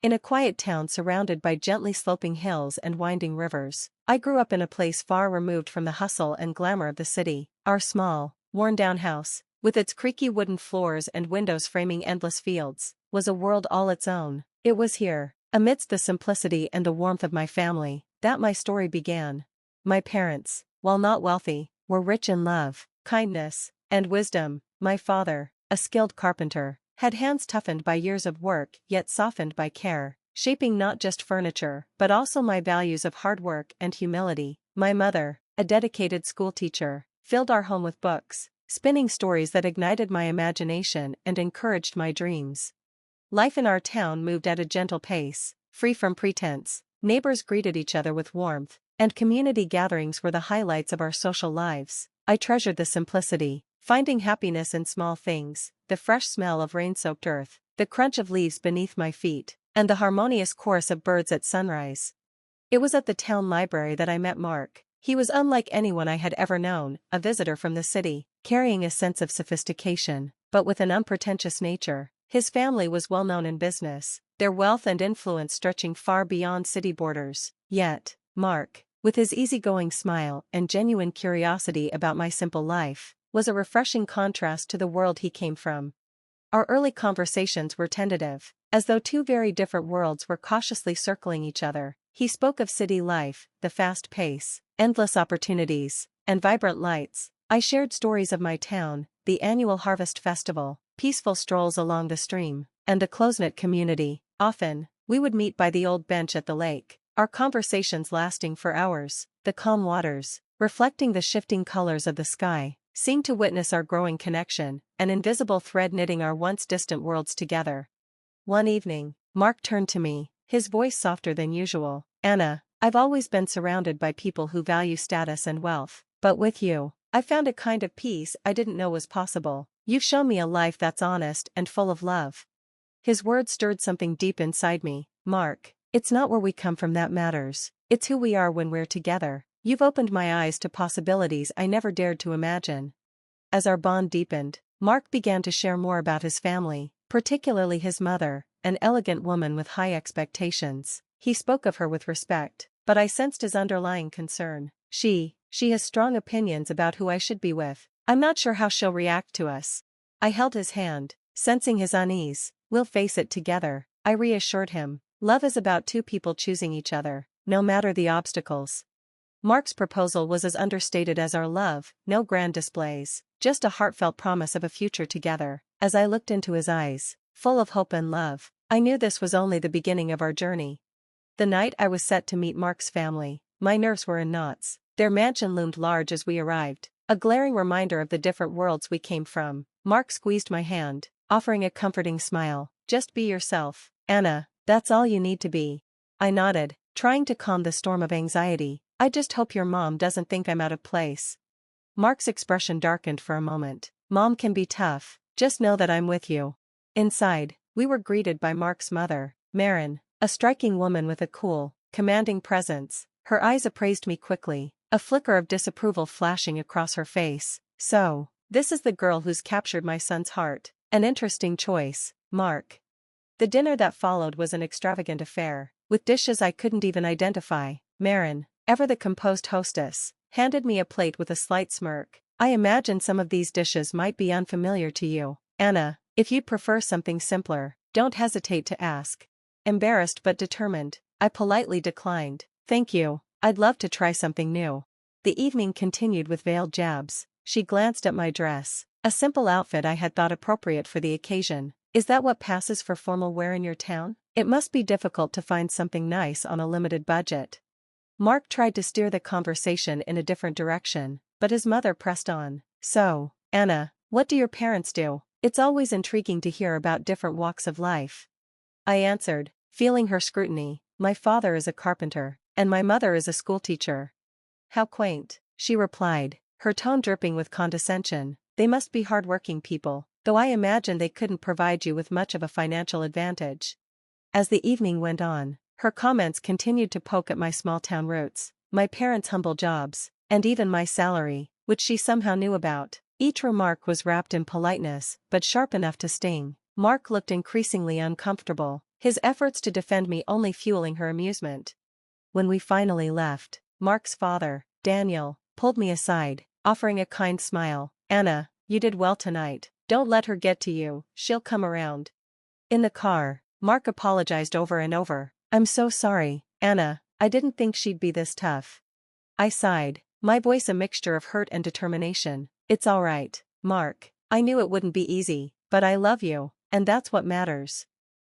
In a quiet town surrounded by gently sloping hills and winding rivers, I grew up in a place far removed from the hustle and glamour of the city. Our small, worn-down house, with its creaky wooden floors and windows framing endless fields, was a world all its own. It was here, amidst the simplicity and the warmth of my family, that my story began. My parents, while not wealthy, were rich in love, kindness, and wisdom. My father, a skilled carpenter, had hands toughened by years of work yet softened by care, shaping not just furniture but also my values of hard work and humility. My mother, a dedicated schoolteacher, filled our home with books, spinning stories that ignited my imagination and encouraged my dreams. Life in our town moved at a gentle pace, free from pretense. Neighbors greeted each other with warmth, and community gatherings were the highlights of our social lives. I treasured the simplicity, finding happiness in small things, the fresh smell of rain-soaked earth, the crunch of leaves beneath my feet, and the harmonious chorus of birds at sunrise. It was at the town library that I met Mark. He was unlike anyone I had ever known, a visitor from the city, carrying a sense of sophistication, but with an unpretentious nature. His family was well known in business, their wealth and influence stretching far beyond city borders. Yet, Mark, with his easygoing smile and genuine curiosity about my simple life, was a refreshing contrast to the world he came from. Our early conversations were tentative, as though two very different worlds were cautiously circling each other. He spoke of city life, the fast pace, endless opportunities, and vibrant lights. I shared stories of my town, the annual harvest festival, peaceful strolls along the stream, and the close-knit community. Often, we would meet by the old bench at the lake, our conversations lasting for hours. The calm waters, reflecting the shifting colors of the sky, seemed to witness our growing connection, an invisible thread knitting our once distant worlds together. One evening, Mark turned to me, his voice softer than usual. "Anna, I've always been surrounded by people who value status and wealth, but with you, I found a kind of peace I didn't know was possible. You've shown me a life that's honest and full of love." His words stirred something deep inside me. "Mark, it's not where we come from that matters, it's who we are when we're together. You've opened my eyes to possibilities I never dared to imagine." As our bond deepened, Mark began to share more about his family, particularly his mother, an elegant woman with high expectations. He spoke of her with respect, but I sensed his underlying concern. She has strong opinions about who I should be with. I'm not sure how she'll react to us." I held his hand, sensing his unease. "We'll face it together," I reassured him. "Love is about two people choosing each other, no matter the obstacles." Mark's proposal was as understated as our love, no grand displays, just a heartfelt promise of a future together. As I looked into his eyes, full of hope and love, I knew this was only the beginning of our journey. The night I was set to meet Mark's family, my nerves were in knots. Their mansion loomed large as we arrived, a glaring reminder of the different worlds we came from. Mark squeezed my hand, offering a comforting smile. "Just be yourself, Anna, that's all you need to be." I nodded, trying to calm the storm of anxiety. "I just hope your mom doesn't think I'm out of place." Mark's expression darkened for a moment. "Mom can be tough, just know that I'm with you." Inside, we were greeted by Mark's mother, Marin, a striking woman with a cool, commanding presence. Her eyes appraised me quickly, a flicker of disapproval flashing across her face. "So, this is the girl who's captured my son's heart. An interesting choice, Mark." The dinner that followed was an extravagant affair, with dishes I couldn't even identify. Marin, ever the composed hostess, handed me a plate with a slight smirk. "I imagine some of these dishes might be unfamiliar to you, Anna. If you'd prefer something simpler, don't hesitate to ask." Embarrassed but determined, I politely declined. "Thank you, I'd love to try something new." The evening continued with veiled jabs. She glanced at my dress, a simple outfit I had thought appropriate for the occasion. "Is that what passes for formal wear in your town? It must be difficult to find something nice on a limited budget." Mark tried to steer the conversation in a different direction, but his mother pressed on. "So, Anna, what do your parents do? It's always intriguing to hear about different walks of life." I answered, feeling her scrutiny. "My father is a carpenter, and my mother is a schoolteacher." "How quaint," she replied, her tone dripping with condescension. "They must be hard-working people, though I imagine they couldn't provide you with much of a financial advantage." As the evening went on, her comments continued to poke at my small-town roots, my parents' humble jobs, and even my salary, which she somehow knew about. Each remark was wrapped in politeness, but sharp enough to sting. Mark looked increasingly uncomfortable, his efforts to defend me only fueling her amusement. When we finally left, Mark's father, Daniel, pulled me aside, offering a kind smile. "Anna, you did well tonight. Don't let her get to you, she'll come around." In the car, Mark apologized over and over. "I'm so sorry, Anna, I didn't think she'd be this tough." I sighed, my voice a mixture of hurt and determination. "It's all right, Mark. I knew it wouldn't be easy, but I love you, and that's what matters."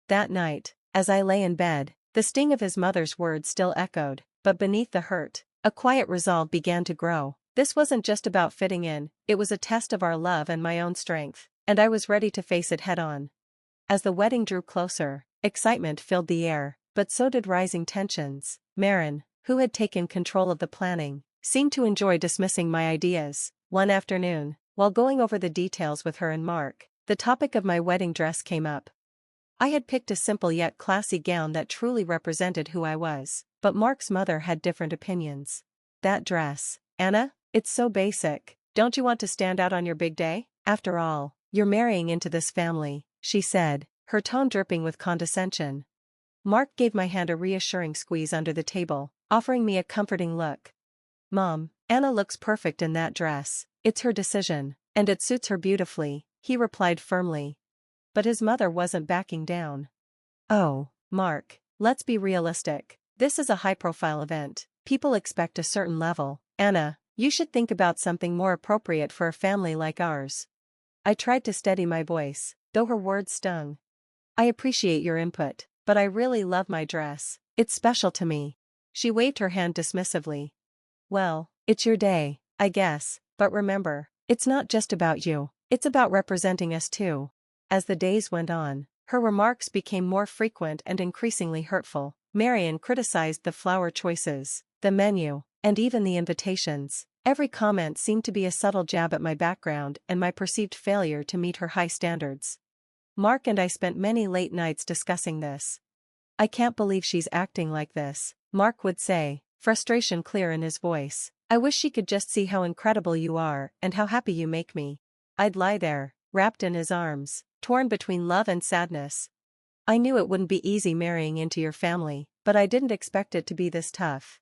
That night, as I lay in bed, the sting of his mother's words still echoed, but beneath the hurt, a quiet resolve began to grow. This wasn't just about fitting in, it was a test of our love and my own strength, and I was ready to face it head on. As the wedding drew closer, excitement filled the air, but so did rising tensions. Marin, who had taken control of the planning, seemed to enjoy dismissing my ideas. One afternoon, while going over the details with her and Mark, the topic of my wedding dress came up. I had picked a simple yet classy gown that truly represented who I was, but Mark's mother had different opinions. "That dress, Anna, it's so basic. Don't you want to stand out on your big day? After all, you're marrying into this family," she said, her tone dripping with condescension. Mark gave my hand a reassuring squeeze under the table, offering me a comforting look. "Mom, Anna looks perfect in that dress. It's her decision, and it suits her beautifully," he replied firmly. But his mother wasn't backing down. "Oh, Mark, let's be realistic. This is a high-profile event. People expect a certain level. Anna, you should think about something more appropriate for a family like ours." I tried to steady my voice, though her words stung. "I appreciate your input, but I really love my dress. It's special to me." She waved her hand dismissively. "Well, it's your day, I guess, but remember, it's not just about you, it's about representing us too." As the days went on, her remarks became more frequent and increasingly hurtful. Marian criticized the flower choices, the menu, and even the invitations. Every comment seemed to be a subtle jab at my background and my perceived failure to meet her high standards. Mark and I spent many late nights discussing this. "I can't believe she's acting like this," Mark would say, frustration clear in his voice. "I wish she could just see how incredible you are and how happy you make me." I'd lie there, wrapped in his arms, torn between love and sadness. "I knew it wouldn't be easy marrying into your family, but I didn't expect it to be this tough."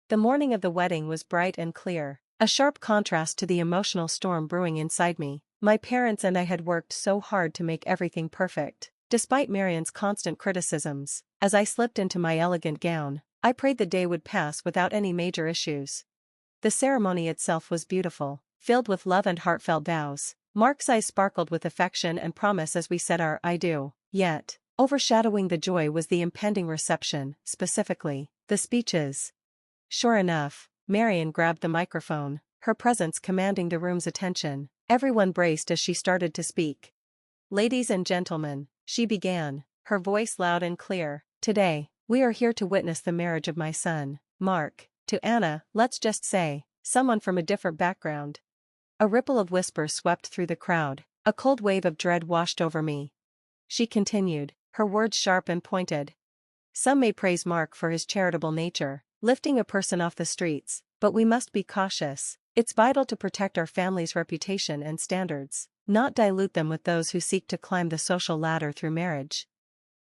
The morning of the wedding was bright and clear, a sharp contrast to the emotional storm brewing inside me. My parents and I had worked so hard to make everything perfect. Despite Marian's constant criticisms, as I slipped into my elegant gown, I prayed the day would pass without any major issues. The ceremony itself was beautiful, filled with love and heartfelt vows. Mark's eyes sparkled with affection and promise as we said our "I do." Yet, overshadowing the joy was the impending reception, specifically, the speeches. Sure enough, Marian grabbed the microphone, her presence commanding the room's attention. Everyone braced as she started to speak. "Ladies and gentlemen," she began, her voice loud and clear, "today, we are here to witness the marriage of my son, Mark, to Anna, let's just say, someone from a different background." A ripple of whispers swept through the crowd, a cold wave of dread washed over me. She continued, her words sharp and pointed. "Some may praise Mark for his charitable nature, lifting a person off the streets, but we must be cautious. It's vital to protect our family's reputation and standards, not dilute them with those who seek to climb the social ladder through marriage."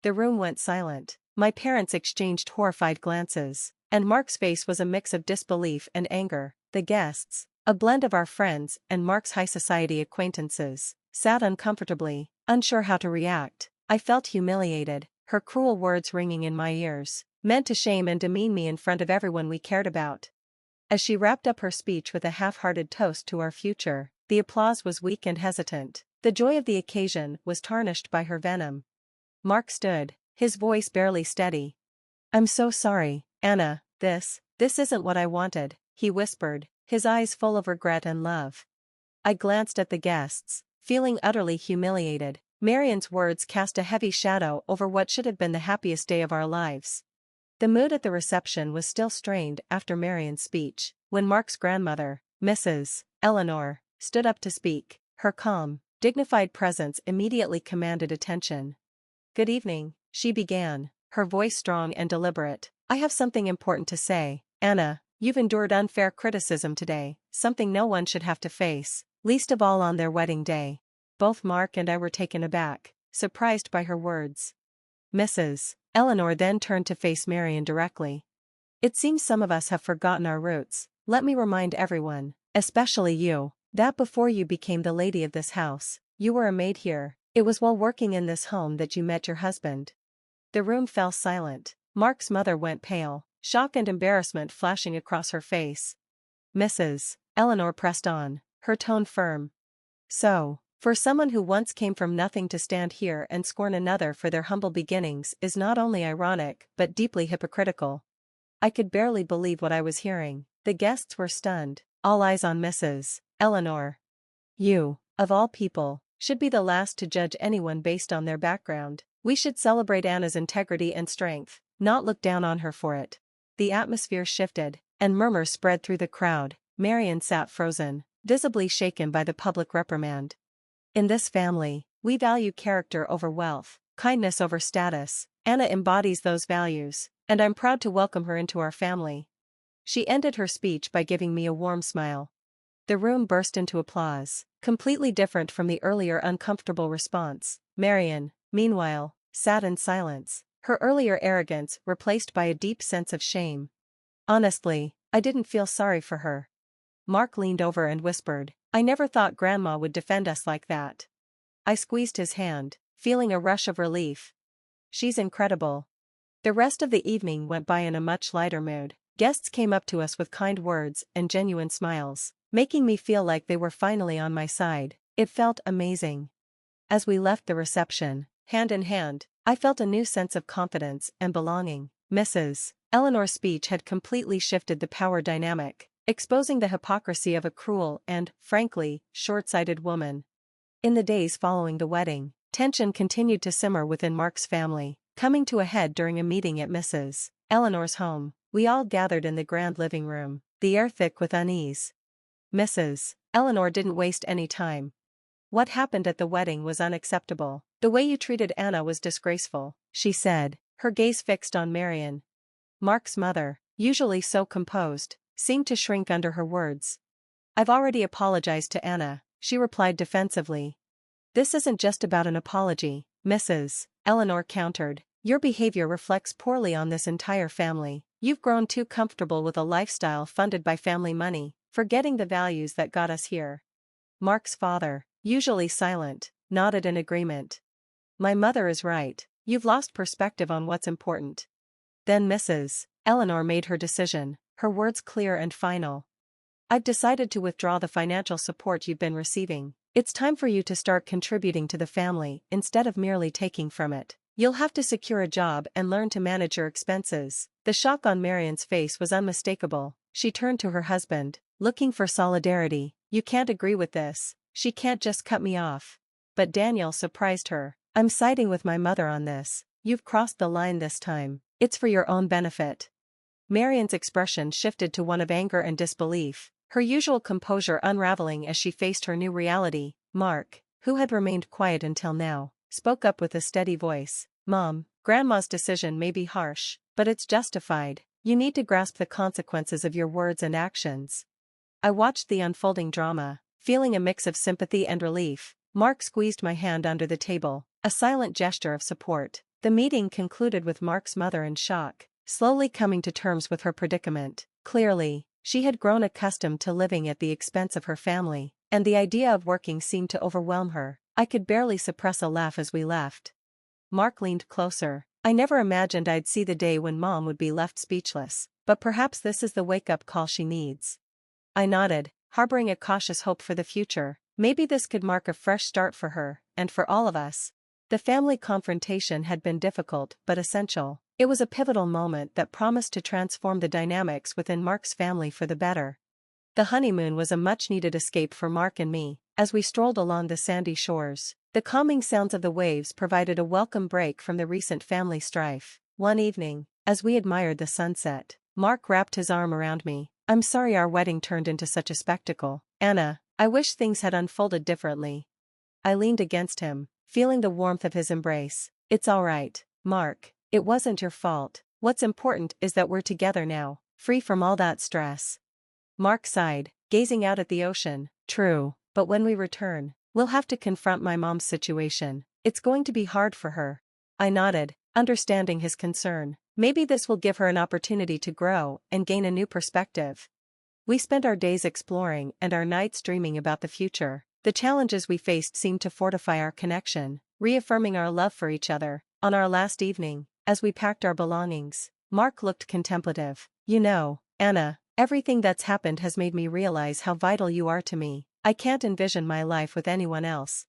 The room went silent. My parents exchanged horrified glances, and Mark's face was a mix of disbelief and anger. The guests, a blend of our friends and Mark's high society acquaintances, sat uncomfortably, unsure how to react. I felt humiliated, her cruel words ringing in my ears, meant to shame and demean me in front of everyone we cared about. As she wrapped up her speech with a half-hearted toast to our future, the applause was weak and hesitant. The joy of the occasion was tarnished by her venom. Mark stood, his voice barely steady. "I'm so sorry, Anna, this isn't what I wanted," he whispered, his eyes full of regret and love. I glanced at the guests, feeling utterly humiliated. Marian's words cast a heavy shadow over what should have been the happiest day of our lives. The mood at the reception was still strained after Marian's speech, when Mark's grandmother, Mrs. Eleanor, stood up to speak. Her calm, dignified presence immediately commanded attention. "Good evening," she began, her voice strong and deliberate. "I have something important to say. Anna, you've endured unfair criticism today, something no one should have to face, least of all on their wedding day." Both Mark and I were taken aback, surprised by her words. Mrs. Eleanor then turned to face Marian directly. It seems some of us have forgotten our roots. Let me remind everyone, especially you, that before you became the lady of this house, you were a maid here. It was while working in this home that you met your husband. The room fell silent. Mark's mother went pale, shock and embarrassment flashing across her face. Mrs. Eleanor pressed on, her tone firm. So, for someone who once came from nothing to stand here and scorn another for their humble beginnings is not only ironic but deeply hypocritical. I could barely believe what I was hearing. The guests were stunned, all eyes on Mrs. Eleanor. You, of all people, should be the last to judge anyone based on their background. We should celebrate Anna's integrity and strength, not look down on her for it. The atmosphere shifted, and murmurs spread through the crowd. Marian sat frozen, visibly shaken by the public reprimand. In this family, we value character over wealth, kindness over status. Anna embodies those values, and I'm proud to welcome her into our family. She ended her speech by giving me a warm smile. The room burst into applause, completely different from the earlier uncomfortable response. Marian, meanwhile, sat in silence, her earlier arrogance replaced by a deep sense of shame. Honestly, I didn't feel sorry for her. Mark leaned over and whispered, "I never thought Grandma would defend us like that." I squeezed his hand, feeling a rush of relief. She's incredible. The rest of the evening went by in a much lighter mood. Guests came up to us with kind words and genuine smiles, making me feel like they were finally on my side. It felt amazing. As we left the reception, hand in hand, I felt a new sense of confidence and belonging. Mrs. Eleanor's speech had completely shifted the power dynamic, exposing the hypocrisy of a cruel and, frankly, short-sighted woman. In the days following the wedding, tension continued to simmer within Mark's family, coming to a head during a meeting at Mrs. Eleanor's home. We all gathered in the grand living room, the air thick with unease. Mrs. Eleanor didn't waste any time. "What happened at the wedding was unacceptable. The way you treated Anna was disgraceful," she said, her gaze fixed on Marian. Mark's mother, usually so composed, seemed to shrink under her words. "I've already apologized to Anna," she replied defensively. "This isn't just about an apology," Mrs. Eleanor countered. "Your behavior reflects poorly on this entire family. You've grown too comfortable with a lifestyle funded by family money, forgetting the values that got us here." Mark's father, usually silent, nodded in agreement. "My mother is right. You've lost perspective on what's important." Then Mrs. Eleanor made her decision, her words clear and final. "I've decided to withdraw the financial support you've been receiving. It's time for you to start contributing to the family instead of merely taking from it. You'll have to secure a job and learn to manage your expenses." The shock on Marian's face was unmistakable. She turned to her husband, looking for solidarity. "You can't agree with this. She can't just cut me off." But Daniel surprised her. "I'm siding with my mother on this. You've crossed the line this time. It's for your own benefit." Marian's expression shifted to one of anger and disbelief, her usual composure unraveling as she faced her new reality. Mark, who had remained quiet until now, spoke up with a steady voice. "Mom, Grandma's decision may be harsh, but it's justified. You need to grasp the consequences of your words and actions." I watched the unfolding drama, feeling a mix of sympathy and relief. Mark squeezed my hand under the table, a silent gesture of support. The meeting concluded with Mark's mother in shock, slowly coming to terms with her predicament. Clearly, she had grown accustomed to living at the expense of her family, and the idea of working seemed to overwhelm her. I could barely suppress a laugh as we left. Mark leaned closer. "I never imagined I'd see the day when Mom would be left speechless, but perhaps this is the wake-up call she needs." I nodded, harboring a cautious hope for the future. Maybe this could mark a fresh start for her, and for all of us. The family confrontation had been difficult but essential. It was a pivotal moment that promised to transform the dynamics within Mark's family for the better. The honeymoon was a much-needed escape for Mark and me. As we strolled along the sandy shores, the calming sounds of the waves provided a welcome break from the recent family strife. One evening, as we admired the sunset, Mark wrapped his arm around me. "I'm sorry our wedding turned into such a spectacle, Anna. I wish things had unfolded differently." I leaned against him, feeling the warmth of his embrace. "It's all right, Mark. It wasn't your fault. What's important is that we're together now, free from all that stress." Mark sighed, gazing out at the ocean. "True, but when we return, we'll have to confront my mom's situation. It's going to be hard for her." I nodded, understanding his concern. Maybe this will give her an opportunity to grow and gain a new perspective. We spent our days exploring and our nights dreaming about the future. The challenges we faced seemed to fortify our connection, reaffirming our love for each other. On our last evening, as we packed our belongings, Mark looked contemplative. You know, Anna, everything that's happened has made me realize how vital you are to me. I can't envision my life with anyone else.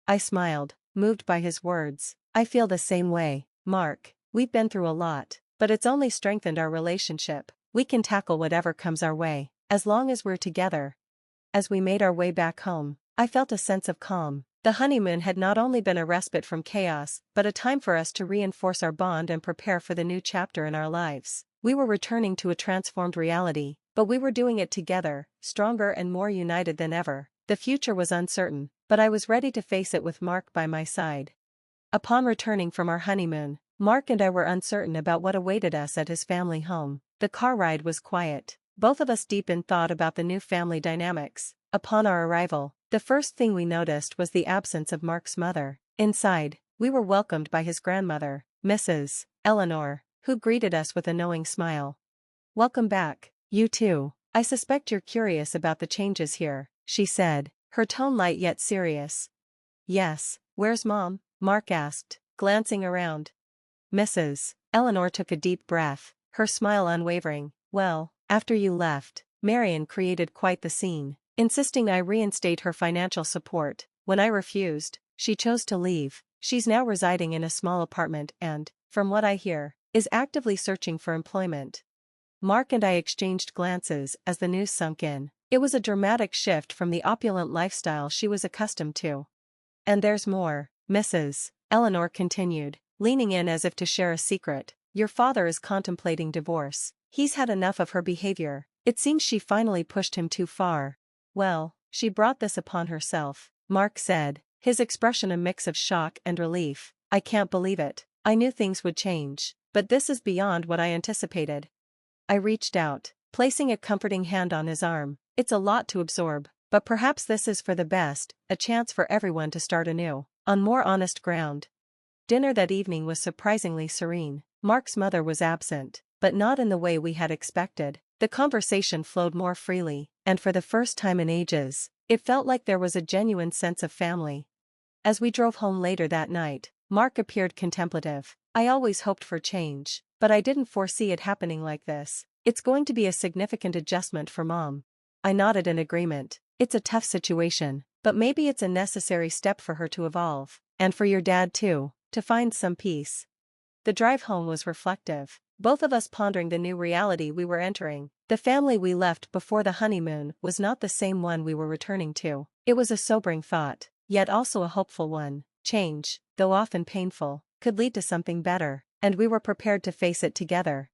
I smiled, moved by his words. I feel the same way, Mark. We've been through a lot, but it's only strengthened our relationship. We can tackle whatever comes our way, as long as we're together. As we made our way back home, I felt a sense of calm. The honeymoon had not only been a respite from chaos, but a time for us to reinforce our bond and prepare for the new chapter in our lives. We were returning to a transformed reality, but we were doing it together, stronger and more united than ever. The future was uncertain, but I was ready to face it with Mark by my side. Upon returning from our honeymoon, Mark and I were uncertain about what awaited us at his family home. The car ride was quiet, both of us deep in thought about the new family dynamics. Upon our arrival, the first thing we noticed was the absence of Mark's mother. Inside, we were welcomed by his grandmother, Mrs. Eleanor, who greeted us with a knowing smile. "Welcome back, you too. I suspect you're curious about the changes here," she said, her tone light yet serious. "Yes, where's Mom?" Mark asked, glancing around. Mrs. Eleanor took a deep breath, her smile unwavering. "Well, after you left, Marion created quite the scene, insisting I reinstate her financial support. When I refused, she chose to leave. She's now residing in a small apartment and, from what I hear, is actively searching for employment." Mark and I exchanged glances as the news sunk in. It was a dramatic shift from the opulent lifestyle she was accustomed to. "And there's more," Mrs. Eleanor continued, leaning in as if to share a secret. "Your father is contemplating divorce. He's had enough of her behavior. It seems she finally pushed him too far." "Well, she brought this upon herself," Mark said, his expression a mix of shock and relief. "I can't believe it. I knew things would change, but this is beyond what I anticipated." I reached out, placing a comforting hand on his arm. "It's a lot to absorb, but perhaps this is for the best, a chance for everyone to start anew, on more honest ground." Dinner that evening was surprisingly serene. Mark's mother was absent, but not in the way we had expected. The conversation flowed more freely, and for the first time in ages, it felt like there was a genuine sense of family. As we drove home later that night, Mark appeared contemplative. "I always hoped for change, but I didn't foresee it happening like this. It's going to be a significant adjustment for Mom." I nodded in agreement. "It's a tough situation, but maybe it's a necessary step for her to evolve, and for your dad too, to find some peace." The drive home was reflective, both of us pondering the new reality we were entering. The family we left before the honeymoon was not the same one we were returning to. It was a sobering thought, yet also a hopeful one. Change, though often painful, could lead to something better, and we were prepared to face it together.